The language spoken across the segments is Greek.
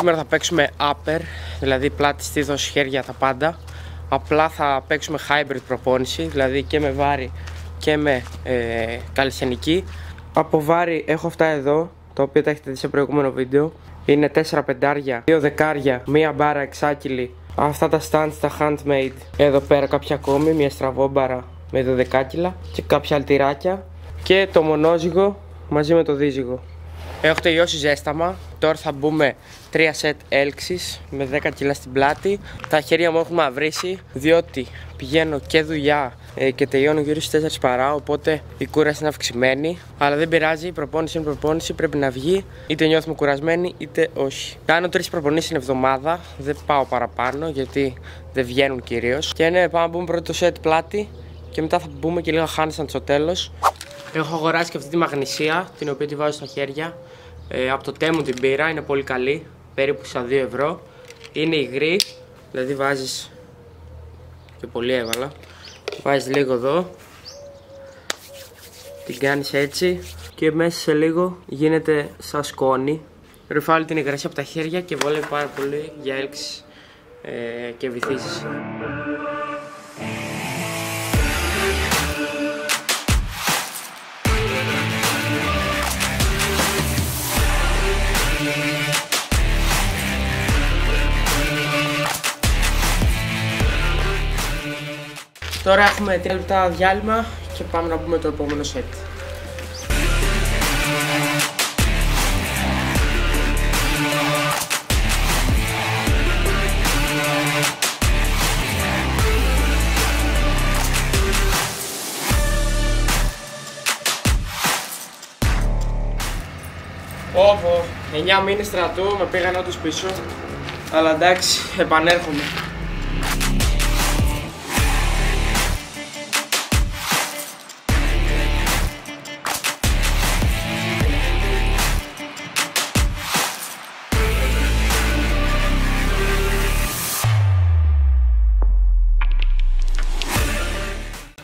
Σήμερα θα παίξουμε upper, δηλαδή πλάτη, στήθος, χέρια, τα πάντα. Απλά θα παίξουμε hybrid προπόνηση, δηλαδή και με βάρη και με καλλισθενική. Από βάρη έχω αυτά εδώ, τα οποία τα έχετε δει σε προηγούμενο βίντεο. Είναι 4 πεντάρια, 2 δεκάρια, μία μπάρα εξάκυλη. Αυτά τα stands, τα handmade. Εδώ πέρα κάποια ακόμη, μία στραβόμπαρα με 2 δεκάκυλα και κάποια αλτηράκια. Και το μονόζυγο μαζί με το δίζυγο. Έχω τελειώσει ζέσταμα. Τώρα θα μπούμε 3 σετ έλξης με 10 κιλά στην πλάτη. Τα χέρια μου έχουν μαυρίσει, διότι πηγαίνω και δουλειά και τελειώνω γύρω στις 4 παρά. Οπότε η κούραση είναι αυξημένη. Αλλά δεν πειράζει, η προπόνηση είναι προπόνηση. Πρέπει να βγει, είτε νιώθουμε κουρασμένοι είτε όχι. Κάνω 3 προπονήσεις την εβδομάδα. Δεν πάω παραπάνω γιατί δεν βγαίνουν κυρίως. Και ναι, πάμε να μπούμε πρώτο σετ πλάτη και μετά θα μπούμε και λίγα handstand στο τέλος. Έχω αγοράσει και αυτή τη μαγνησία, την οποία τη βάζω στα χέρια. Από το Temu την πήρα, είναι πολύ καλή, περίπου στα 2 ευρώ. Είναι υγρή, δηλαδή βάζεις, και πολύ έβαλα, βάζεις λίγο εδώ, την κάνεις έτσι και μέσα σε λίγο γίνεται σαν σκόνη. Ρουφάλει την υγρασία από τα χέρια και βολεύει πάρα πολύ για έλξεις και βυθίσεις. Τώρα έχουμε 3 λεπτά διάλειμμα και πάμε να πούμε το επόμενο σετ. Όπο, 9 μήνες στρατού, με πήγαν όντως πίσω, αλλά εντάξει, επανέρχομαι.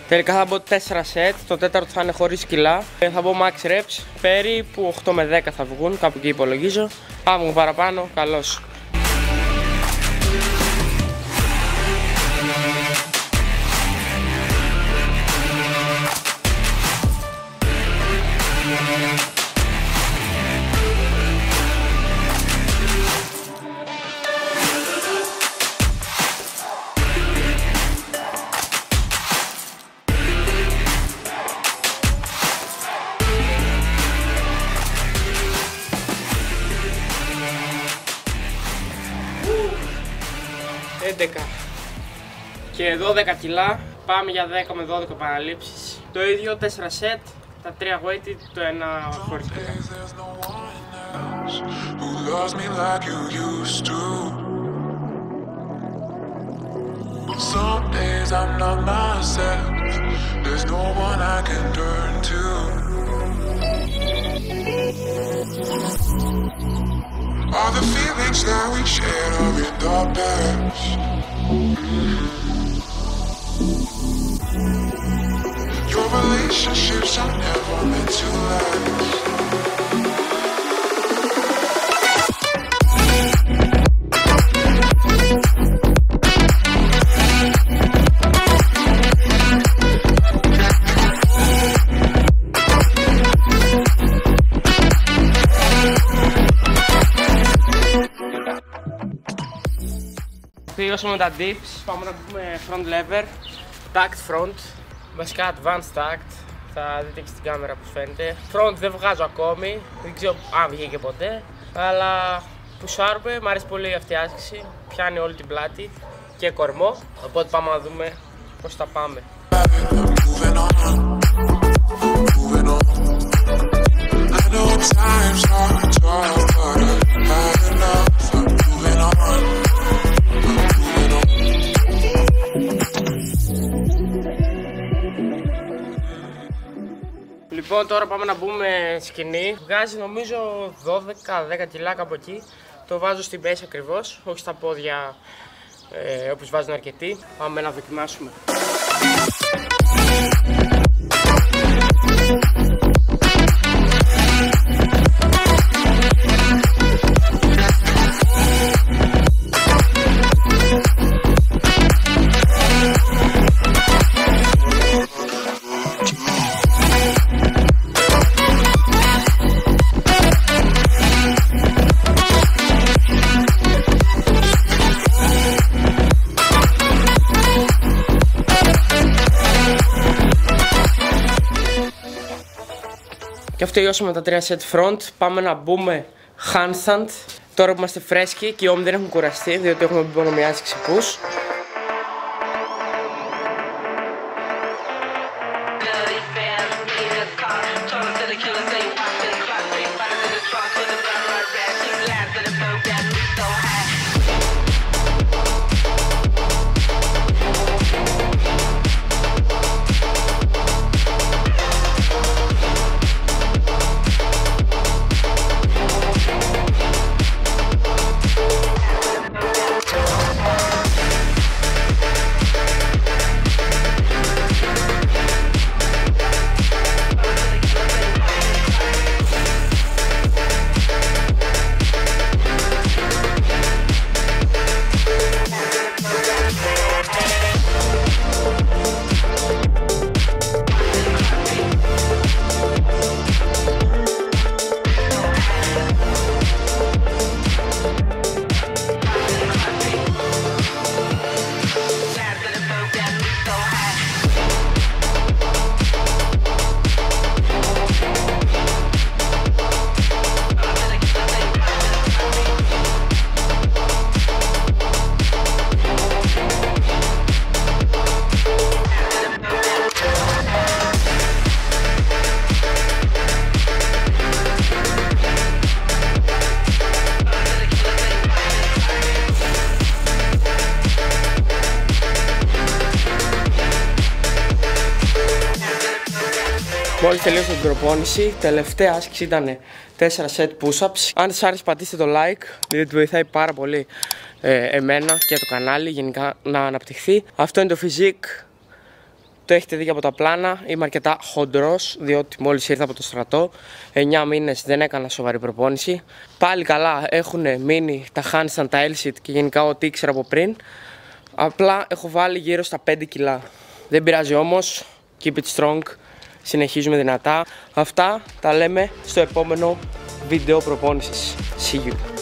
Τελικά θα μπω 4 σετ, το τέταρτο θα είναι χωρίς κιλά. Θα μπω max reps, περίπου 8 με 10 θα βγουν, κάπου εκεί υπολογίζω. Πάμε παραπάνω, καλώς. Και 12 κιλά, πάμε για 10 με 12 επαναλήψεις. Το ίδιο 4 σετ, τα 3 weighted, το ένα χωρίς κιλά. Some days I'm not myself, there's no one I can turn to. All the feelings that we shared are in the past. Your relationships are never meant to last. Τελειώσαμε τα dips, πάμε να πούμε front lever, tacked front, βασικά advanced tacked, θα δείτε και στην κάμερα πως φαίνεται. Front δεν βγάζω ακόμη, δεν ξέρω αν βγήκε ποτέ, αλλά πουσάρουμε, μου αρέσει πολύ αυτή η άσκηση, πιάνει όλη την πλάτη και κορμό, οπότε πάμε να δούμε πώς θα πάμε. Λοιπόν, τώρα πάμε να μπούμε σκηνή. Βγάζει νομίζω 12-10 κιλά κάπου εκεί. Το βάζω στην base ακριβώς, όχι στα πόδια όπως βάζουν αρκετοί. Πάμε να δοκιμάσουμε. τελειώσαμε τα 3 set front. Πάμε να μπούμε handstand. Τώρα που είμαστε φρέσκοι και οι ώμοι δεν έχουν κουραστεί, διότι έχουμε μπει μόνο μια ξυπούς. Μόλις τελείωσα την προπόνηση, τελευταία άσκηση ήταν 4 set push-ups. Αν σας άρεσε πατήστε το like, διότι βοηθάει πάρα πολύ εμένα και το κανάλι γενικά να αναπτυχθεί. Αυτό είναι το physique, το έχετε δει και από τα πλάνα. Είμαι αρκετά χοντρός, διότι μόλις ήρθα από το στρατό. 9 μήνες δεν έκανα σοβαρή προπόνηση. Πάλι καλά έχουν μείνει τα handstand, τα L-sit και γενικά ό,τι ήξερα από πριν. Απλά έχω βάλει γύρω στα 5 κιλά. Δεν πειράζει όμως, keep it strong. Συνεχίζουμε δυνατά. Αυτά τα λέμε στο επόμενο βίντεο προπόνησης. See you.